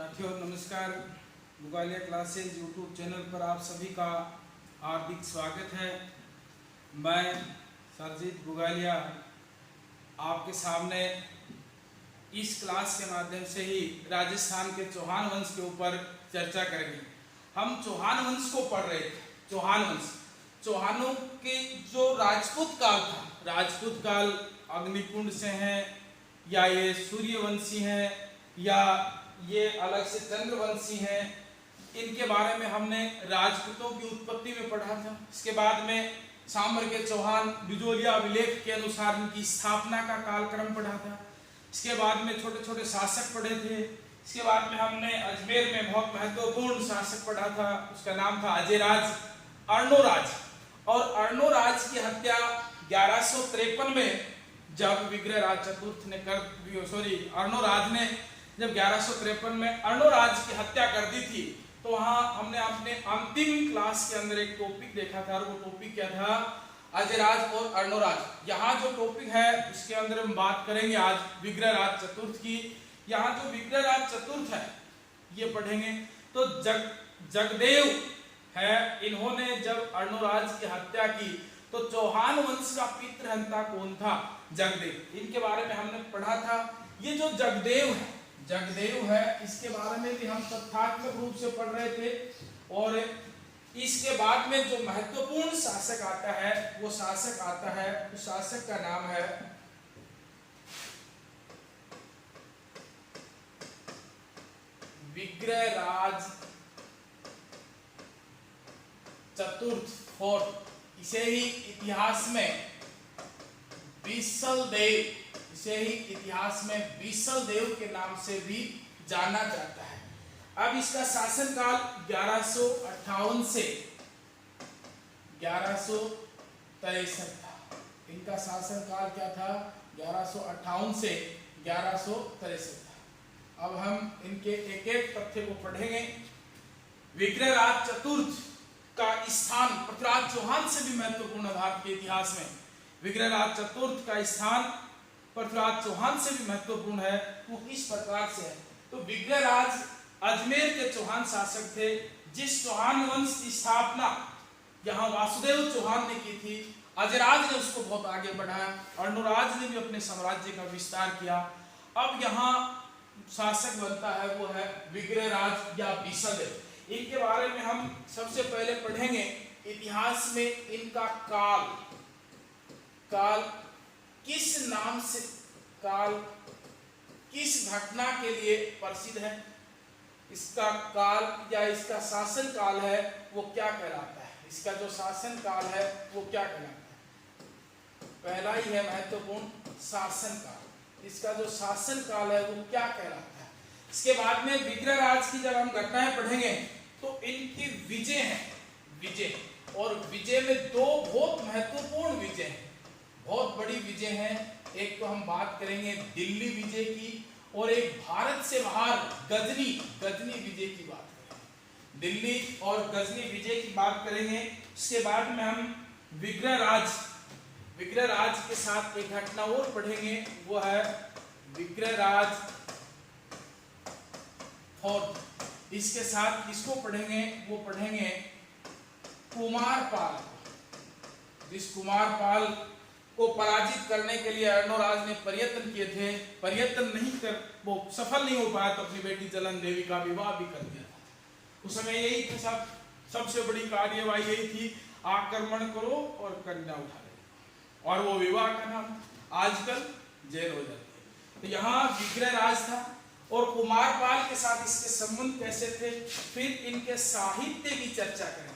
साथियों नमस्कार। Bugalia classes YouTube channel पर आप सभी का हार्दिक स्वागत है। मैं सरजीत बुगालिया आपके सामने इस क्लास के माध्यम से ही राजस्थान के चौहान वंश के ऊपर चर्चा करेंगे। हम चौहान वंश को पढ़ रहे थे। चौहान वंश, चौहानों के जो राजपूत काल था, राजपूत काल अग्निकुंड से हैं या ये सूर्यवंशी हैं या ये अलग से चंद्रवंशी हैं, इनके बारे में हमने राजपूतों की उत्पत्ति में पढ़ा था। इसके बाद में सांबर के चौहान बिजोलिया अभिलेख के अनुसार इनकी स्थापना का कालक्रम पढ़ा था। इसके बाद में छोटे छोटे शासक पढ़े थे। इसके बाद में हमने अजमेर में बहुत महत्वपूर्ण शासक पढ़ा था, उसका नाम था अजयराज अर्णोराज। और अर्णोराज की हत्या 1153 में जब विग्रहराज चतुर्थ ने अर्णोराज ने जब 1153 में अर्णोराज की हत्या कर दी थी, तो वहां हमने अपने अंतिम क्लास के अंदर एक टॉपिक देखा था, और वो टॉपिक क्या था? अजयराज और अर्णोराज। यहाँ जो टॉपिक है उसके अंदर हम बात करेंगे आज विग्रहराज चतुर्थ की। यहाँ जो विग्रहराज चतुर्थ है ये पढ़ेंगे। तो जगदेव है, इन्होंने जब अर्णोराज की हत्या की तो चौहान वंश का पितृहंता कौन था? जगदेव। इनके बारे में हमने पढ़ा था। ये जो जगदेव है इसके बारे में भी हम तथ्यात्मक रूप से पढ़ रहे थे। और इसके बाद में जो महत्वपूर्ण शासक आता है वो शासक आता है, उस शासक का नाम है विग्रहराज चतुर्थ, और इसे ही इतिहास में बीसल देव के नाम से भी जाना जाता है। अब इसका शासनकाल 1158 से 1163 था। इनका शासनकाल क्या था? 1158 से 1163 था। अब हम इनके एक एक तथ्य को पढ़ेंगे। विग्रहराज चतुर्थ का स्थान पृथ्वीराज चौहान से भी महत्वपूर्ण है। भारत के इतिहास में विग्रहराज चतुर्थ का स्थान पृथ्वीराज चौहान से भी महत्वपूर्ण है। वो इस प्रकार से है। तो विग्रहराज अजमेर के चौहान शासक थे। जिस चौहान वंश की स्थापना यहाँ वासुदेव चौहान ने की थी, अजयराज ने उसको बहुत आगे बढ़ाया। अर्णोराज ने भी अपने साम्राज्य का विस्तार किया। अब यहाँ शासक बनता है वो है विग्रहराज या बीसलदेव। इनके बारे में हम सबसे पहले पढ़ेंगे। इतिहास में इनका काल किस नाम से, किस घटना के लिए प्रसिद्ध है? इसका काल या इसका शासन काल है वो क्या कहलाता है? इसका जो शासन काल है वो क्या कहलाता है? पहला ही है महत्वपूर्ण, शासन काल। इसका जो शासन काल है वो क्या कहलाता है? इसके बाद में विग्रहराज की जब हम घटनाएं पढ़ेंगे तो इनकी विजय है, और विजय में दो बहुत महत्वपूर्ण विजय हैं, बहुत बड़ी विजय है। एक तो हम बात करेंगे दिल्ली विजय की, और एक भारत से बाहर गजनी विजय की बात करेंगे। दिल्ली और गजनी विजय की बात करेंगे। उसके बाद में हम विग्रहराज के साथ एक घटना और पढ़ेंगे, वो है विग्रहराज और इसके साथ किसको पढ़ेंगे? वो पढ़ेंगे कुमारपाल। जिस कुमारपाल को पराजित करने के लिए अर्णोराज ने प्रयत्न किए थे, प्रयत्न नहीं कर वो सफल नहीं हो पाया, तो अपनी बेटी जलन देवी का विवाह भी कर दिया था। उस समय यही था, सबसे बड़ी कार्यवाही यही थी, आक्रमण करो और कन्या उठा लो, और वो विवाह का नाम आजकल जेल हो जाती है। तो यहाँ विग्रहराज था, और कुमारपाल के साथ इसके संबंध कैसे थे? फिर इनके साहित्य की चर्चा करेंगे,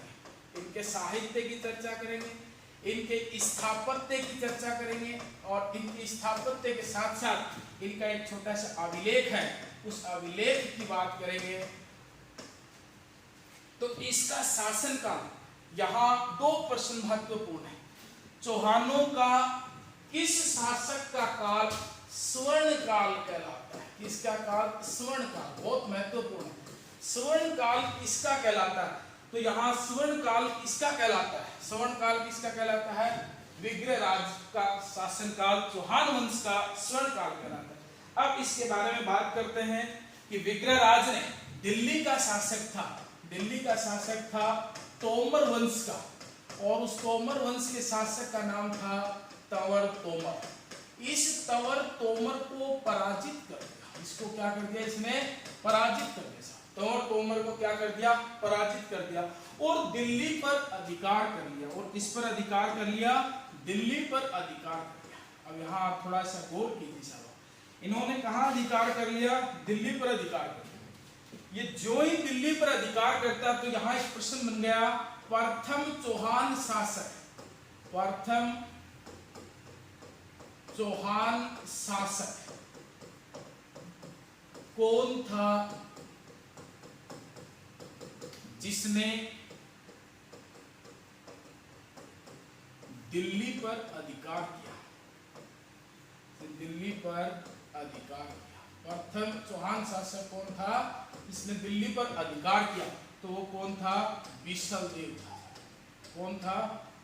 इनके स्थापत्य की चर्चा करेंगे, और इनके स्थापत्य के साथ साथ इनका एक छोटा सा अभिलेख है, उस अभिलेख की बात करेंगे। तो इसका शासनकाल यहाँ दो प्रश्न महत्वपूर्ण है। चौहानों का किस शासक का काल स्वर्ण काल कहलाता है? किसका काल? स्वर्ण काल। बहुत महत्वपूर्ण है। स्वर्ण काल किसका कहलाता है? तो यहाँ स्वर्ण काल किसका कहलाता है? स्वर्ण काल किसका कहलाता है? विग्रहराज का शासनकाल, चौहान वंश का स्वर्ण काल कहलाता है। अब इसके बारे में बात करते हैं कि विग्रहराज ने दिल्ली का शासक था, दिल्ली का शासक था तोमर वंश का, और उस तोमर वंश के शासक का नाम था तंवर तोमर। इस तंवर तोमर को पराजित कर दिया, इसको क्या कर दिया, इसने पराजित कर दिया, तंवर तोमर को क्या कर दिया, पराजित कर दिया, और दिल्ली पर अधिकार कर लिया। और किस पर अधिकार कर लिया, दिल्ली पर अधिकार कर लिया। अब यहाँ आप थोड़ा सा गौर कीजिए साहब, इन्होंने कहाँ अधिकार कर लिया, दिल्ली पर अधिकार कर लिया। ये जो ही दिल्ली पर अधिकार करता तो यहाँ एक प्रश्न बन गया, प्रथम चौहान शासक, प्रथम चौहान शासक कौन था जिसने दिल्ली पर अधिकार किया, दिल्ली पर अधिकार किया। प्रथम चौहान शासक कौन था जिसने दिल्ली पर अधिकार किया, तो वो कौन था, विशलदेव था। कौन था,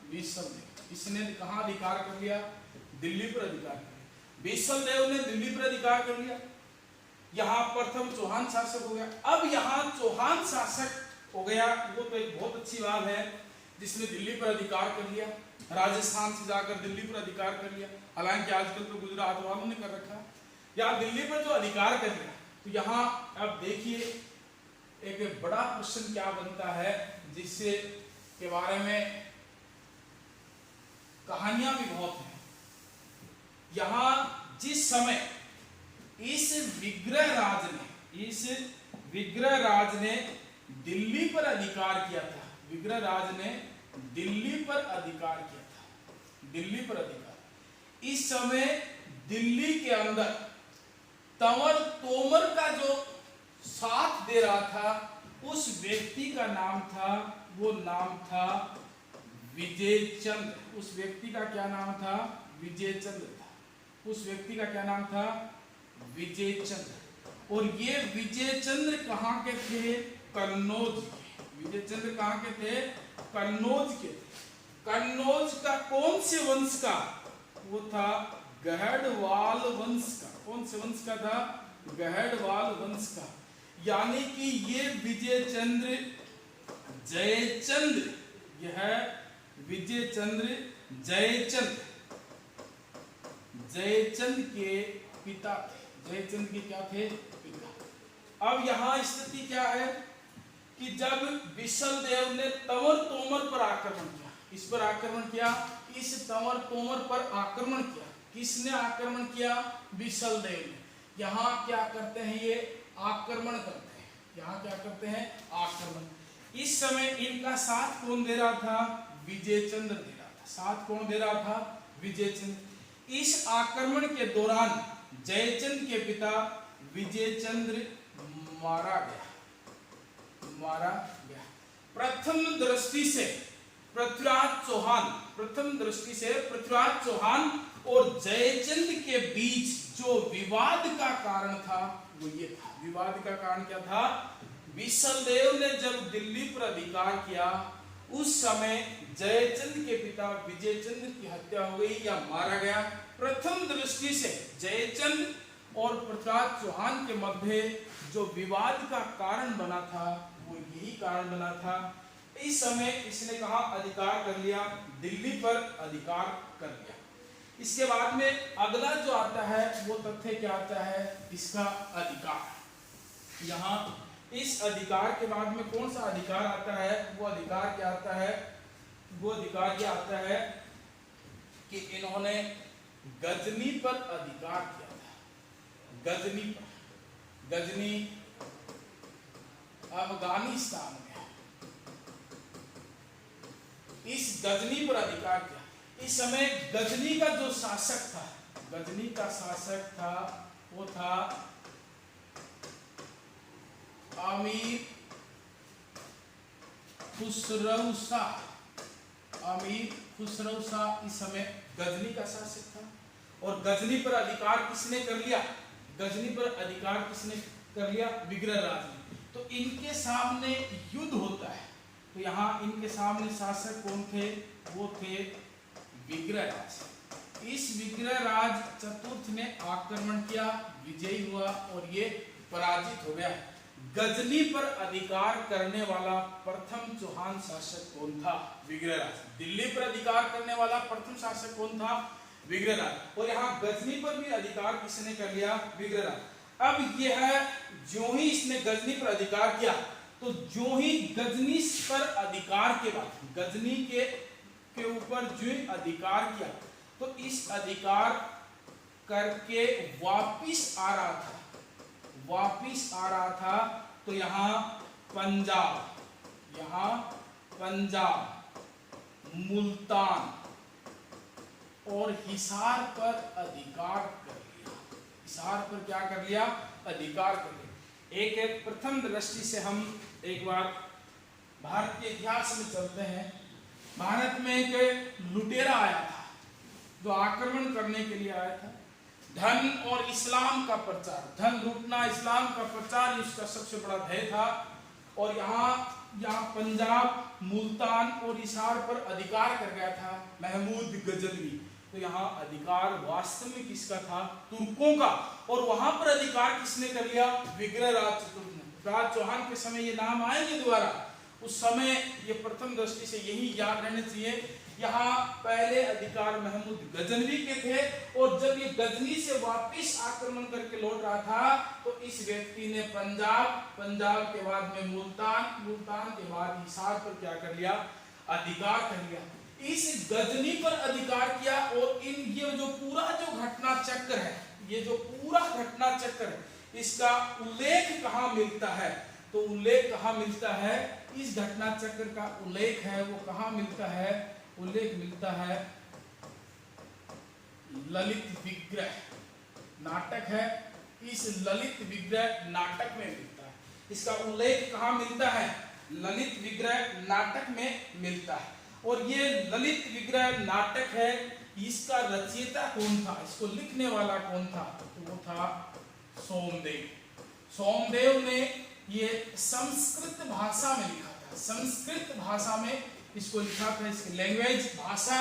विशलदेव। इसने कहाँ अधिकार कर लिया, दिल्ली पर अधिकार कर लिया। विशलदेव ने दिल्ली पर अधिकार कर लिया, यहाँ प्रथम चौहान शासक हो गया। अब यहाँ चौहान शासक हो गया, वो तो एक बहुत अच्छी बात है, जिसने दिल्ली पर अधिकार कर लिया, राजस्थान से जाकर दिल्ली पर अधिकार कर लिया। हालांकि आजकल तो गुजरात वालों ने कर रखा, यहाँ दिल्ली पर जो अधिकार कर लिया। तो यहाँ अब देखिए एक बड़ा प्रश्न क्या बनता है, जिससे के बारे में कहानियां भी बहुत हैं। यहाँ जिस समय इस विग्रह राज ने दिल्ली पर अधिकार किया था, विग्रह राज ने दिल्ली पर अधिकार किया था, दिल्ली पर अधिकार। इस समय दिल्ली के अंदर तंवर तोमर का जो साथ दे रहा था, उस व्यक्ति का नाम था, वो नाम था विजय चंद्र। उस व्यक्ति का क्या नाम था, विजय चंद्र था। उस व्यक्ति का क्या नाम था, विजय चंद्र। और ये विजय चंद्र कहाँ के थे, कन्नौज के। विजय चंद्र कहाँ के थे, कन्नौज के थे। कन्नौज का कौन से वंश का, वो था गहड़वाल वंश का। कौन से वंश का था, गहड़वाल वंश का। यानी कि ये विजय चंद्र जयचंद्र, यह विजय चंद्र जयचंद के पिता थे। जयचंद के क्या थे, पिता। अब यहाँ स्थिति क्या है कि जब विशलदेव ने तंवर तोमर पर आक्रमण किया, इस पर आक्रमण किया, इस तंवर तोमर पर आक्रमण किया। किसने आक्रमण किया, विशलदेव ने। यहाँ क्या करते हैं, ये आक्रमण करते हैं। यहाँ क्या करते हैं, आक्रमण। इस समय इनका साथ कौन दे रहा था, विजय चंद्र दे रहा था। साथ कौन दे रहा था, विजय चंद्र। इस आक्रमण के दौरान जयचंद के पिता विजय चंद्र मारा गया। प्रथम दृष्टि से पृथ्वीराज चौहान और जयचंद के बीच जो विवाद का कारण था, वो ये था। विवाद का कारण क्या था, विशलदेव ने जब दिल्ली पर अधिकार किया, उस समय जयचंद के पिता विजय चंद्र की हत्या हो गई या मारा गया। प्रथम दृष्टि से जयचंद और पृथ्वीराज चौहान के मध्य जो विवाद का कारण बना था, वो यही कारण बना था। इस समय इसने कहा अधिकार कर लिया, दिल्ली पर अधिकार कर लिया। इसके बाद में अगला जो आता है वो तथ्य क्या आता है, इसका अधिकार। यहाँ इस अधिकार के बाद में कौन सा अधिकार आता है, वो अधिकार क्या आता है, वो अधिकार क्या आता है कि इन्होंने गजनी पर अधिकार किया था। गजनी पर, गजनी अफगानिस्तान में, इस गजनी पर अधिकार किया। इस समय गजनी का जो शासक था, गजनी का शासक था, वो था अमीर खुसरो शाह। अमीर खुसरो शाह इस समय गजनी का शासक था। और गजनी पर अधिकार किसने कर लिया, गजनी पर अधिकार किसने कर लिया, विग्रह राज ने। तो इनके सामने युद्ध होता है। तो यहाँ इनके सामने शासक कौन थे, वो थे विग्रह राज। इस विग्रह राज चतुर्थ ने आक्रमण किया, विजयी हुआ और ये पराजित हो गया। गजनी पर अधिकार करने वाला प्रथम चौहान शासक कौन था? विग्रहराज। दिल्ली पर अधिकार करने वाला प्रथम शासक कौन था? विग्रहराज। और यहाँ गजनी पर भी अधिकार किसने कर लिया? विग्रहराज। अब यह जो ही इसने गजनी पर अधिकार किया, तो जो ही गजनी पर अधिकार के बाद, गजनी के ऊपर जो अधिकार किया, तो इस अधिकार करके वापिस आ रहा था, तो यहाँ पंजाब, मुल्तान और हिसार पर अधिकार कर लिया। हिसार पर क्या कर लिया? अधिकार कर लिया। एक प्रथम दृष्टि से हम एक बार भारत के इतिहास में चलते हैं। भारत में एक लुटेरा आया था जो आक्रमण करने के लिए आया था। धन और इस्लाम का प्रचार, धन लूटना, इस्लाम का प्रचार इसका सबसे बड़ा ध्येय था। और यहाँ पंजाब, मुल्तान और हिसार पर अधिकार कर गया था महमूद गजनवी। तो यहाँ अधिकार वास्तव में किसका था? तुर्कों का। और वहां पर अधिकार किसने कर लिया? विग्रहराज चतुर्थ ने। राज चौहान के समय ये नाम आएंगे दोबारा, उस समय ये प्रथम दृष्टि से यही याद रहने चाहिए। यहाँ पहले अधिकार महमूद गजनवी के थे, और जब ये गजनी से वापिस आक्रमण करके लौट रहा था, तो इस व्यक्ति ने पंजाब के बाद में मुल्तान के बाद हिसार पर क्या कर लिया? अधिकार कर लिया। इस गजनी पर अधिकार किया। और ये जो पूरा घटना चक्र है, इसका उल्लेख कहाँ मिलता है? तो उल्लेख कहाँ मिलता है? इस घटना चक्र का उल्लेख है वो कहाँ मिलता है? उल्लेख मिलता है ललित विग्रह नाटक है, इस ललित विग्रह नाटक में मिलता है। इसका उल्लेख कहाँ मिलता है? ललित विग्रह नाटक में मिलता है। और ये ललित विग्रह नाटक है, इसका रचयिता कौन था? इसको लिखने वाला कौन था? तो वो था सोमदेव। सोमदेव ने ये संस्कृत भाषा में लिखा था। संस्कृत भाषा में इसको लिखा था। इसकी लैंग्वेज, भाषा,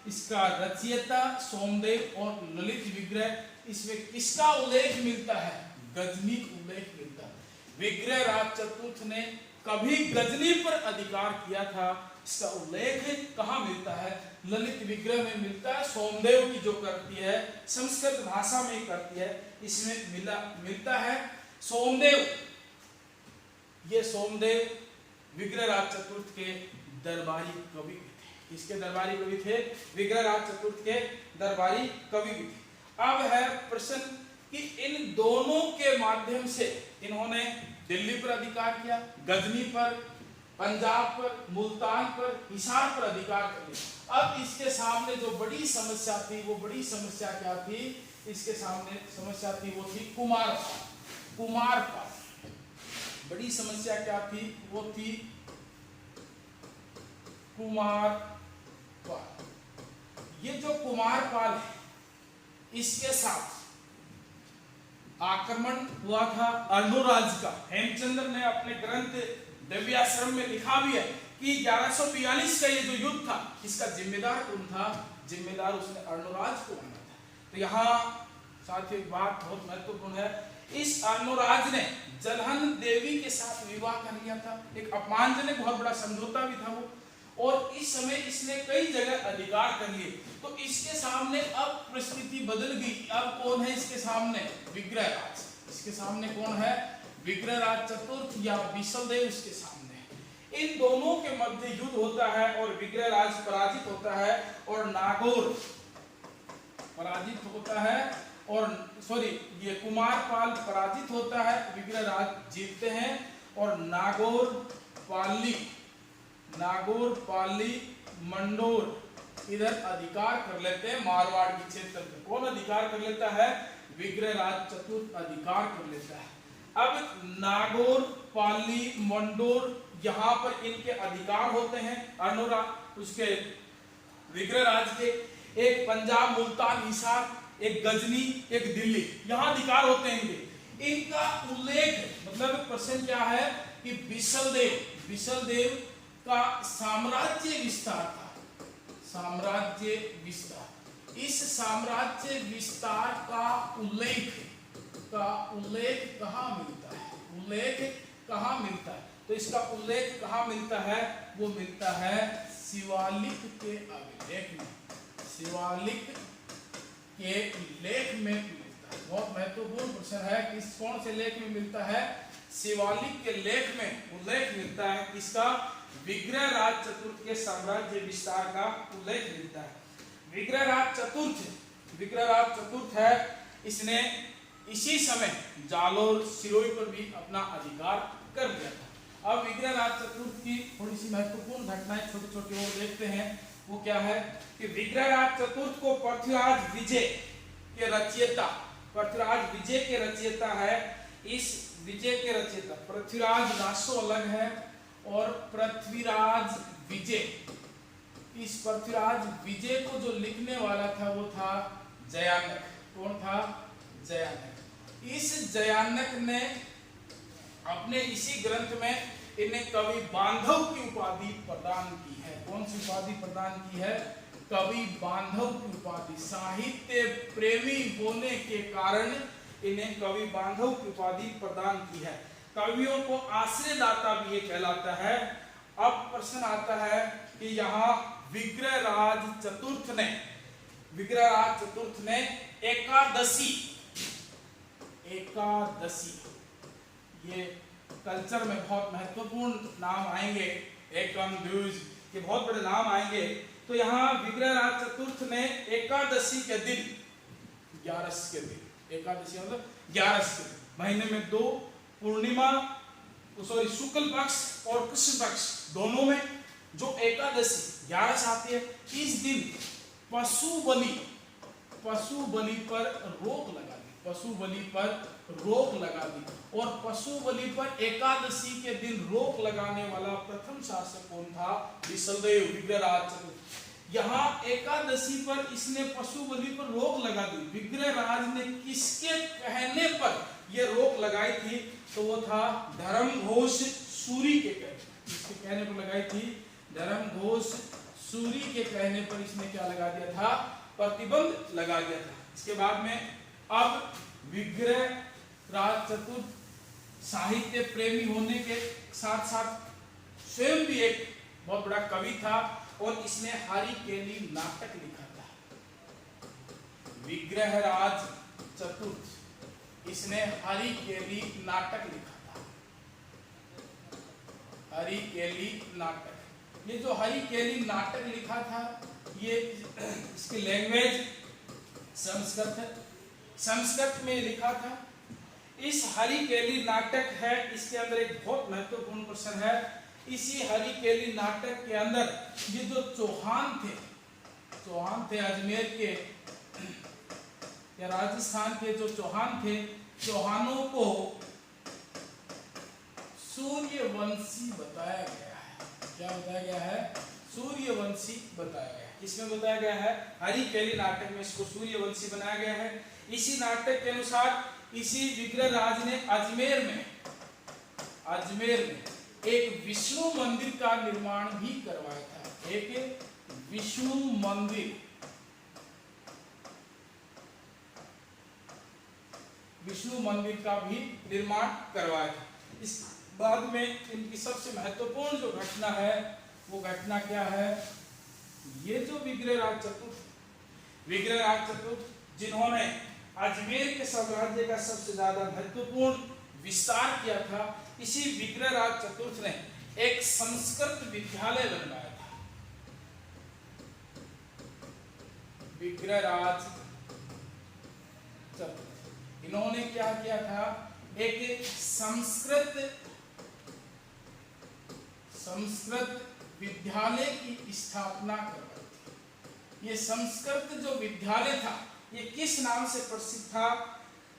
इसका रचयिता सोमदेव। और ललित विग्रह, इसमें किसका उल्लेख मिलता है? गजनी उल्लेख मिलता है। विग्रहराज चतुर्थ ने कभी गजनी पर अधिकार किया था, इसका उल्लेख कहाँ मिलता है? ललित विग्रह में मिलता है। सोमदेव की जो करती है, संस्कृत भाषा में करती है, इसमें मिलता है। सोमदेव विग्रहराज चतुर्थ के दरबारी कवि थे। किसके दरबारी कवि थे? विग्रहराज चतुर्थ के दरबारी कवि थे। अब है प्रश्न कि इन दोनों के माध्यम से इन्होंने दिल्ली पर अधिकार किया, गजनी पर, पंजाब पर, मुल्तान पर, हिसार पर अधिकार कर लिया। अब इसके सामने जो बड़ी समस्या थी, वो बड़ी समस्या क्या थी? इसके सामने समस्या थी वो थी कुमारपाल। बड़ी समस्या क्या थी? वो थी कुमारपाल। ये जो कुमारपाल है, इसके साथ आक्रमण हुआ था अर्णोराज का। हेमचंद्र ने अपने ग्रंथ दिव्याश्रम में लिखा भी है कि 1142 का ये जो युद्ध था, इसका जिम्मेदार कौन था? जिम्मेदार उसने अर्णोराज को माना था। तो यहाँ साथियों एक बात बहुत महत्वपूर्ण है, इस अर्णोराज ने जलहन देवी के साथ विवाह कर लिया था। एक अपमानजनक बहुत बड़ा समझौता भी था वो। और इस समय इसने कई जगह अधिकार कर लिए। तो इसके सामने अब परिस्थिति बदल गई। अब कौन है इसके सामने? विग्रहराज। इसके सामने कौन है? विग्रहराज चतुर्थ या विशलदेव इसके सामने। इन दोनों के मध्य युद्ध होता है और विग्रहराज पराजित होता है और नागौर पराजित होता है, और ये कुमारपाल पराजित होता है, विग्रहराज जीतते हैं और नागौर पाली मंडोर इधर अधिकार कर लेते हैं। मारवाड़ के क्षेत्र में कौन अधिकार कर लेता है? विग्रहराज चतुर्थ अधिकार कर लेता है। अब नागौर, पाली, मंडोर, यहाँ पर इनके अधिकार होते हैं। अर्णोराज उसके विग्रहराज के, एक पंजाब, मुल्तान, हिसार, एक गजनी, एक दिल्ली, यहाँ अधिकार होते हैं इनके। इनका उल्लेख मतलब प्रश्न क्या है कि विशलदेव का साम्राज्य विस्तार था। साम्राज्य विस्तार, इस साम्राज्य विस्तार का उल्लेख कहाँ मिलता है? उल्लेख कहाँ मिलता है? तो इसका उल्लेख कहाँ मिलता है? वो मिलता है शिवालिक के अभिलेख में, शिवालिक के लेख में मिलता है। बहुत महत्वपूर्ण प्रश्न है, किस कौन से लेख में मिलता है? शिवालिक के लेख में उल्लेख मिलता है। किसका? विग्रहराज चतुर्थ के साम्राज्य विस्तार का उल्लेख मिलता है। विग्रहराज चतुर्थ है, इसने इसी समय जालोर सिरोही पर भी अपना अधिकार कर लिया था। अब विग्रहराज चतुर्थ की थोड़ी सी महत्वपूर्ण घटनाएं छोटी छोटी और देखते हैं। वो क्या है कि विग्रहराज चतुर्थ को पृथ्वीराज विजय के रचयिता है। इस विजय के रचयिता, पृथ्वीराज रासो अलग है और पृथ्वीराज विजय, इस पृथ्वीराज विजय को जो लिखने वाला था वो था जयानक। कौन था? जयानक। इस जयानक ने अपने इसी ग्रंथ में इन्हें कवि बांधव की उपाधि प्रदान की है। कौन सी उपाधि प्रदान की है? कवि बांधव की उपाधि। साहित्य प्रेमी होने के कारण इन्हें कवि बांधव की उपाधि प्रदान की है। कवियों को आश्रयदाता भी ये कहलाता है। अब प्रश्न आता है कि यहाँ विग्रहराज चतुर्थ ने एकादशी, ये कल्चर में बहुत महत्वपूर्ण नाम आएंगे, एकम द्विज, ये बहुत बड़े नाम आएंगे। तो यहाँ विग्रहराज चतुर्थ ने एकादशी के दिन, 11 के दिन, एकादशी मतलब 11 के दिन, महीने में 2 पूर्णिमा, शुक्ल पक्ष और कृष्ण पक्ष दोनों में जो एकादशी 11 आती है, इस दिन पशु बलि पर रोक लगा दी। और पशु बलि पर एकादशी के दिन रोक लगाने वाला प्रथम शासक कौन था? विशलदेव, विग्रहराज चतुर्थ। यहाँ एकादशी पर इसने पशु बलि पर रोक लगा दी। विग्रहराज ने किसके कहने पर यह रोक लगाई थी? तो वो था धर्मघोष सूरी के कहने पर लगाई थी। धर्मघोष सूरी के कहने पर इसने क्या लगा दिया था? प्रतिबंध लगा दिया था। इसके बाद में अब विग्रहराज चतुर्थ साहित्य प्रेमी होने के साथ साथ स्वयं भी एक बहुत बड़ा कवि था और इसने हरिकेली नाटक लिखा था। विग्रहराज चतुर्थ, इसने हरिकेली नाटक लिखा था। हरिकेली नाटक, ये जो हरिकेली नाटक लिखा था, ये इसकी लैंग्वेज संस्कृत में लिखा था। इस हरिकेली नाटक है, इसके अंदर एक बहुत महत्वपूर्ण प्रश्न है। इसी हरिकेली नाटक के अंदर ये जो चौहान थे अजमेर के या राजस्थान के जो चौहान थे, चौहानों को सूर्यवंशी बताया गया है। क्या बताया गया है? सूर्यवंशी बताया गया है। किसमें बताया गया है? हरिकेली नाटक में इसको सूर्यवंशी बनाया गया है। इसी नाटक के अनुसार इसी विग्रहराज ने अजमेर में एक विष्णु मंदिर का निर्माण भी करवाया था। एक विष्णु मंदिर का भी निर्माण करवाया था। इस बाद में इनकी सबसे महत्वपूर्ण जो घटना है वो घटना क्या है? ये जो विग्रहराज चतुर्थ जिन्होंने अजमेर के साम्राज्य का सबसे ज्यादा महत्वपूर्ण विस्तार किया था, इसी विग्रहराज चतुर्थ ने एक संस्कृत विद्यालय बनवाया था। विग्रहराज चतुर्थ, इन्होंने क्या किया था? एक संस्कृत विद्यालय की स्थापना करवाई थी। ये संस्कृत जो विद्यालय था, ये किस नाम से प्रसिद्ध था?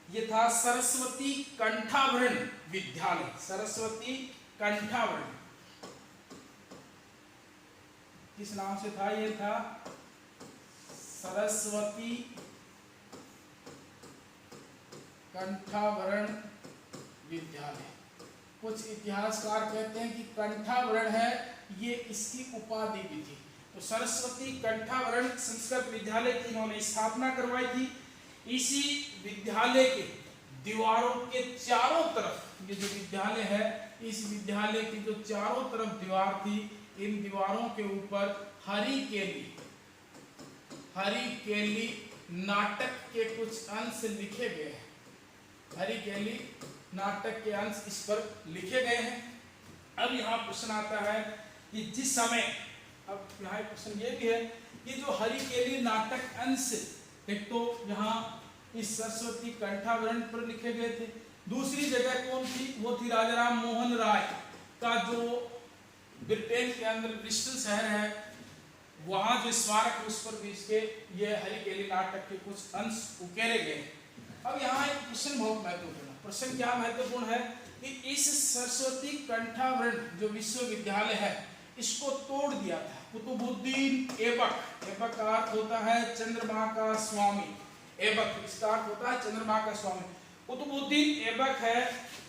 ये था सरस्वती कंठाभरण विद्यालय। सरस्वती कंठाभरण किस नाम से था? ये था सरस्वती कंठाभरण विद्यालय। कुछ इतिहासकार कहते हैं कि कंठाभरण है ये इसकी उपाधि भी थी। तो सरस्वती कंठाभरण संस्कृत विद्यालय की इन्होंने स्थापना करवाई थी। इसी विद्यालय के दीवारों के चारों तरफ ये जो विद्यालय है, इस विद्यालय की जो चारों तरफ दीवार थी, इन दीवारों के ऊपर हरी केली नाटक के कुछ अंश लिखे गए हैं। हरी केली नाटक के अंश इस पर लिखे गए हैं। अब यहाँ प्रश्न आता है कि जिस समय, अब यहाँ प्रश्न ये भी है कि जो हरी केली नाटक अंश, एक तो यहाँ इस सरस्वती कंठावरण पर लिखे गए थे, दूसरी जगह कौन थी, वो थी राजा राम मोहन राय का जो ब्रिटेन के अंदर ब्रिस्टल शहर है, वहां जो स्मारक, उस पर भी इसके ये हरी केली नाटक के कुछ अंश उकेरे गए। अब यहाँ एक प्रश्न बहुत महत्वपूर्ण, प्रश्न क्या महत्वपूर्ण है कि इस सरस्वती कंठावरण जो विश्वविद्यालय है, इसको तोड़ दिया था कुतुबुद्दीन ऐबक। ऐबक का अर्थ होता है चंद्रमा का स्वामी, ऐबक इसका अर्थ होता है चंद्रमा का स्वामी। कुतुबुद्दीन ऐबक है,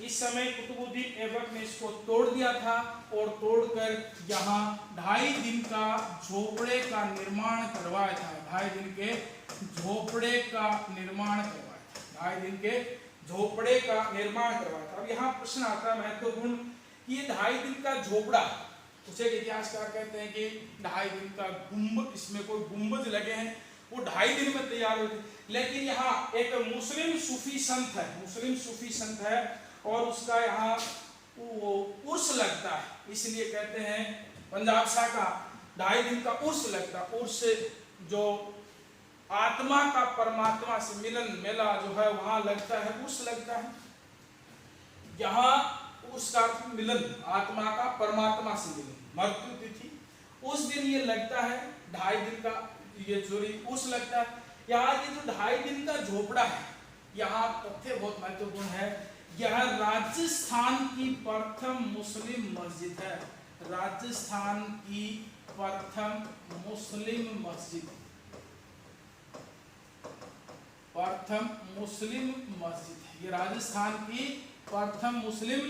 इस समय कुतुबुद्दीन ऐबक ने इसको तोड़ दिया था और तोड़कर यहाँ 2.5 दिन का झोपड़े का निर्माण करवाया था। 2.5 दिन के झोपड़े का निर्माण करवाया था, 2.5 दिन के झोपड़े का निर्माण करवाया था। अब यहाँ प्रश्न आता है महत्वपूर्ण कि ये 2.5 दिन का झोपड़ा, उसे इतिहासकार कहते हैं कि 2.5 दिन का गुंबद, इसमें कोई गुंबद लगे हैं, वो 2.5 दिन में तैयार होते। लेकिन यहाँ एक मुस्लिम सूफी संत है, मुस्लिम सूफी संत है, और उसका यहाँ उर्स लगता है, इसलिए कहते हैं पंजाब शाह का 2.5 दिन का उर्स लगता है। उर्स जो आत्मा का परमात्मा से मिलन मेला जो है वहां लगता है, उर्स लगता है। यहाँ उसका मिलन, आत्मा का परमात्मा से मिलन, मृत्यु तिथि उस दिन ये लगता है, 2.5 दिन का ये जोरी उर्स लगता है। यहाँ ये जो 2.5 दिन का झोपड़ा है, यहाँ तथ्य बहुत महत्वपूर्ण है, यह राजस्थान की प्रथम मुस्लिम मस्जिद है। राजस्थान की प्रथम मुस्लिम मस्जिद, प्रथम मुस्लिम मस्जिद है, ये राजस्थान की प्रथम मुस्लिम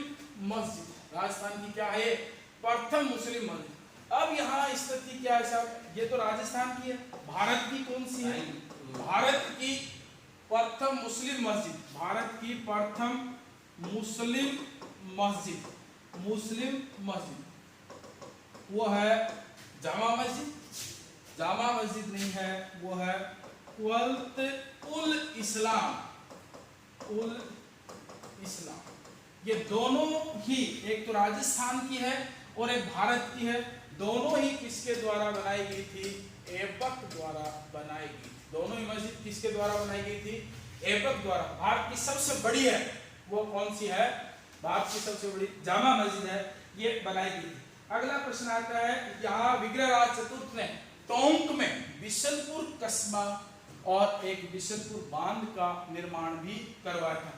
मस्जिद है। राजस्थान की क्या है, प्रथम मुस्लिम मस्जिद। अब यहाँ स्थिति क्या है साहब, ये तो राजस्थान की है, भारत की कौन सी है, भारत की प्रथम मुस्लिम मस्जिद, भारत की प्रथम मुस्लिम मस्जिद, मुस्लिम मस्जिद वो है जामा मस्जिद, जामा मस्जिद नहीं है, वो है कुव्वत उल इस्लाम, उल इस्लाम। ये दोनों ही, एक तो राजस्थान की है और एक भारत की है, दोनों ही किसके द्वारा बनाई गई थी, ऐबक द्वारा बनाई गई थी। दोनों ही मस्जिद किसके द्वारा बनाई गई थी, ऐबक द्वारा। भारत की सबसे बड़ी है, वो कौन सी है, भारत की सबसे बड़ी जामा मस्जिद है, ये बनाई गई थी। अगला प्रश्न आता है, यहाँ विग्रहराज चतुर्थ ने टोंक में बिशनपुर कस्बा और एक बिशनपुर बांध का निर्माण भी करवाया था।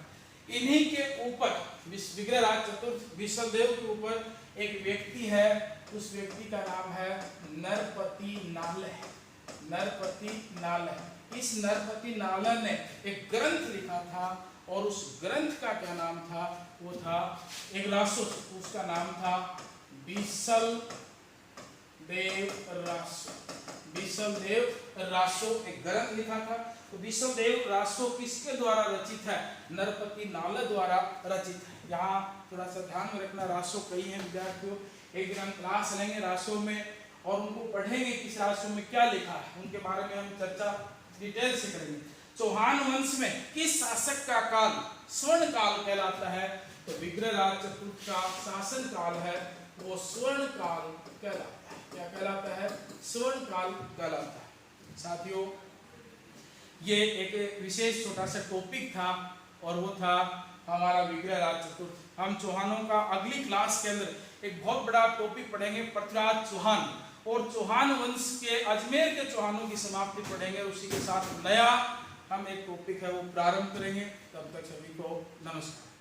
इन्हीं के ऊपर, विग्रहराज चतुर्थ विशलदेव के ऊपर एक व्यक्ति है, उस व्यक्ति का नाम है नरपति नालय, नरपति नालय। इस नरपति नालय ने एक ग्रंथ लिखा था और उस ग्रंथ का क्या नाम था, वो था एक रासो, उसका नाम था बिसल देव रासो, बिसल देव रासो एक ग्रंथ लिखा था। तो बिसल देव रासो किसके द्वारा रचित है, नरपति नालय द्वारा रचित है। यहाँ थोड़ा सा ध्यान में रखना, रासो कई हैं विद्यार्थियों, एक दिन हम क्लास लेंगे रासो में और उनको पढ़ेंगे किस रासो में क्या लिखा है, उनके बारे में हम चर्चा डिटेल से करेंगे। चौहान वंश में किस शासक का काल स्वर्ण काल कहलाता है, तो विग्रहराज चतुर्थ का शासन काल है, वो स्वर्ण काल कहलाता है। क्या कहलाता है, स्वर्ण काल कहलाता है। साथियों, ये एक विशेष छोटा सा टॉपिक था और वो था हमारा विग्रहराज चतुर्थ। हम चौहानों का अगली क्लास के अंदर एक बहुत बड़ा टॉपिक पढ़ेंगे, पृथ्वीराज चौहान, और चौहान वंश के अजमेर के चौहानों की समाप्ति पढ़ेंगे। उसी के साथ नया हम एक टॉपिक है वो प्रारंभ करेंगे। तब तक सभी को नमस्कार।